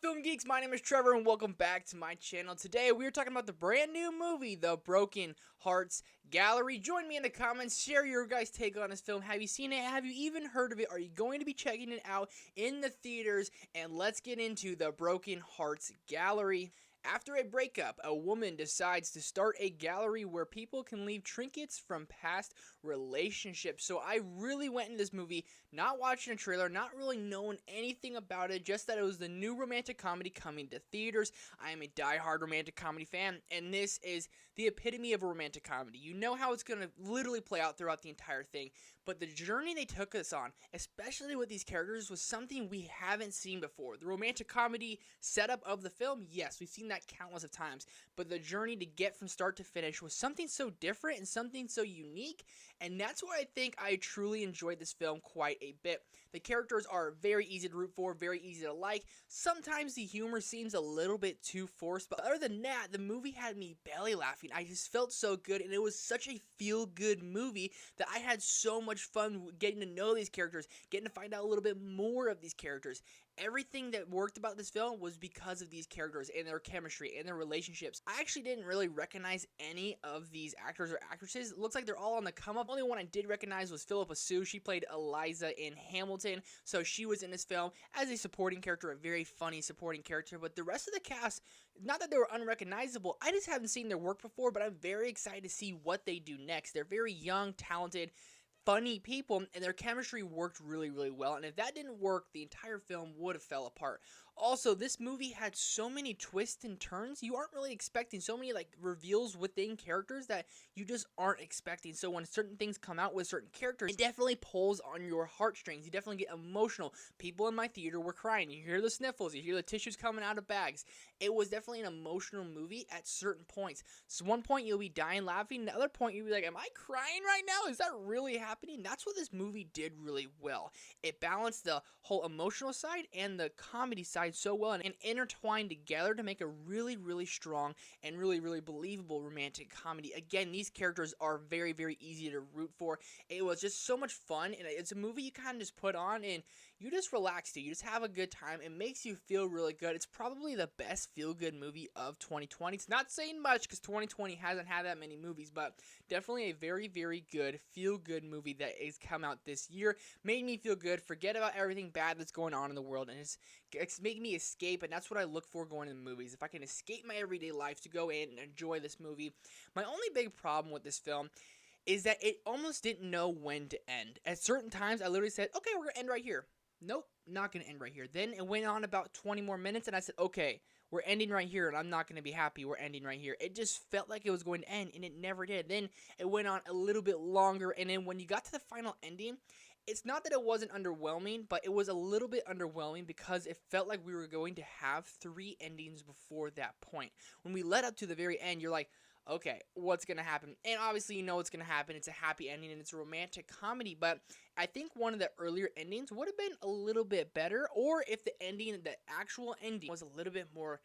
Film Geeks? My name is Trevor and welcome back to my channel. Today we are talking about the brand new movie, The Broken Hearts Gallery. Join me in the comments, share your guys' take on this film. Have you seen it? Have you even heard of it? Are you going to be checking it out in the theaters? And let's get into The Broken Hearts Gallery. After a breakup, a woman decides to start a gallery where people can leave trinkets from past relationships. So I really went in this movie not watching a trailer, not really knowing anything about it, just that it was the new romantic comedy coming to theaters. I am a diehard romantic comedy fan, and this is the epitome of a romantic comedy. You know how it's going to literally play out throughout the entire thing, but the journey they took us on, especially with these characters, was something we haven't seen before. The romantic comedy setup of the film, yes, we've seen that countless of times, but the journey to get from start to finish was something so different and something so unique, and that's why I think I truly enjoyed this film quite a bit. The characters are very easy to root for, very easy to like. Sometimes the humor seems a little bit too forced, but other than that, the movie had me belly laughing. I just felt so good, and it was such a feel-good movie that I had so much fun getting to know these characters, getting to find out a little bit more of these characters. Everything that worked about this film was because of these characters and their chemistry and their relationships. I actually didn't really recognize any of these actors or actresses. It looks like they're all on the come up. Only one I did recognize was Philippa Sue. She played Eliza in Hamilton, so she was in this film as a supporting character, a very funny supporting character. But the rest of the cast, not that they were unrecognizable, I just haven't seen their work before, but I'm very excited to see what they do next. They're very young, talented, funny people, and their chemistry worked really, really well. And if that didn't work, the entire film would have fell apart. Also, this movie had so many twists and turns. You aren't really expecting so many reveals within characters that you just aren't expecting. So when certain things come out with certain characters, it definitely pulls on your heartstrings. You definitely get emotional. People in my theater were crying. You hear the sniffles. You hear the tissues coming out of bags. It was definitely an emotional movie at certain points. So one point you'll be dying laughing. The other point you'll be like, am I crying right now? Is that really happening? That's what this movie did really well. It balanced the whole emotional side and the comedy side so well and intertwined together to make a really, really strong and really, really believable romantic comedy. Again, these characters are very, very easy to root for. It was just so much fun, and it's a movie you kind of just put on and you just relax to. You just have a good time. It makes you feel really good. It's probably the best feel-good movie of 2020. It's not saying much because 2020 hasn't had that many movies, but definitely a very, very good feel-good movie that has come out this year. Made me feel good, forget about everything bad that's going on in the world, and it's making me escape, and that's what I look for going to the movies. If I can escape my everyday life to go in and enjoy this movie. My only big problem with this film is that it almost didn't know when to end. At certain times, I literally said, okay, we're going to end right here. Nope, not going to end right here. Then it went on about 20 more minutes, and I said, okay, we're ending right here, and I'm not going to be happy. We're ending right here. It just felt like it was going to end, and it never did. Then it went on a little bit longer, and then when you got to the final ending, it's not that it wasn't underwhelming, but it was a little bit underwhelming because it felt like we were going to have 3 endings before that point. When we led up to the very end, you're like, okay, what's going to happen? And obviously you know what's going to happen. It's a happy ending and it's a romantic comedy, but I think one of the earlier endings would have been a little bit better, or if the actual ending was a little bit more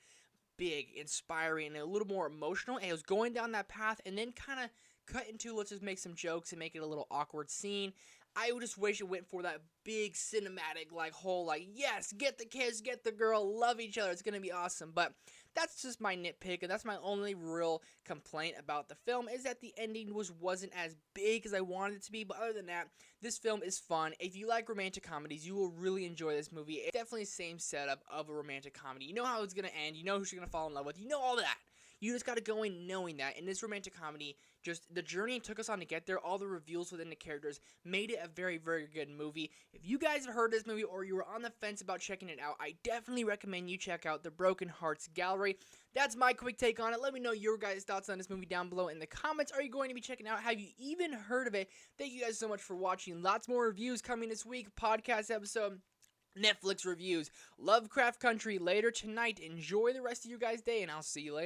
big, inspiring, and a little more emotional, and it was going down that path and then kind of cut into, let's just make some jokes and make it a little awkward scene. I would just wish it went for that big cinematic, yes, get the kiss, get the girl, love each other, it's going to be awesome. But that's just my nitpick, and that's my only real complaint about the film, is that the ending wasn't as big as I wanted it to be. But other than that, this film is fun. If you like romantic comedies, you will really enjoy this movie. It's definitely the same setup of a romantic comedy. You know how it's going to end, you know who she's going to fall in love with, you know all that. You just got to go in knowing that. In this romantic comedy, just the journey it took us on to get there, all the reveals within the characters, made it a very, very good movie. If you guys have heard this movie or you were on the fence about checking it out, I definitely recommend you check out The Broken Hearts Gallery. That's my quick take on it. Let me know your guys' thoughts on this movie down below in the comments. Are you going to be checking it out? Have you even heard of it? Thank you guys so much for watching. Lots more reviews coming this week. Podcast episode, Netflix reviews, Lovecraft Country later tonight. Enjoy the rest of your guys' day, and I'll see you later.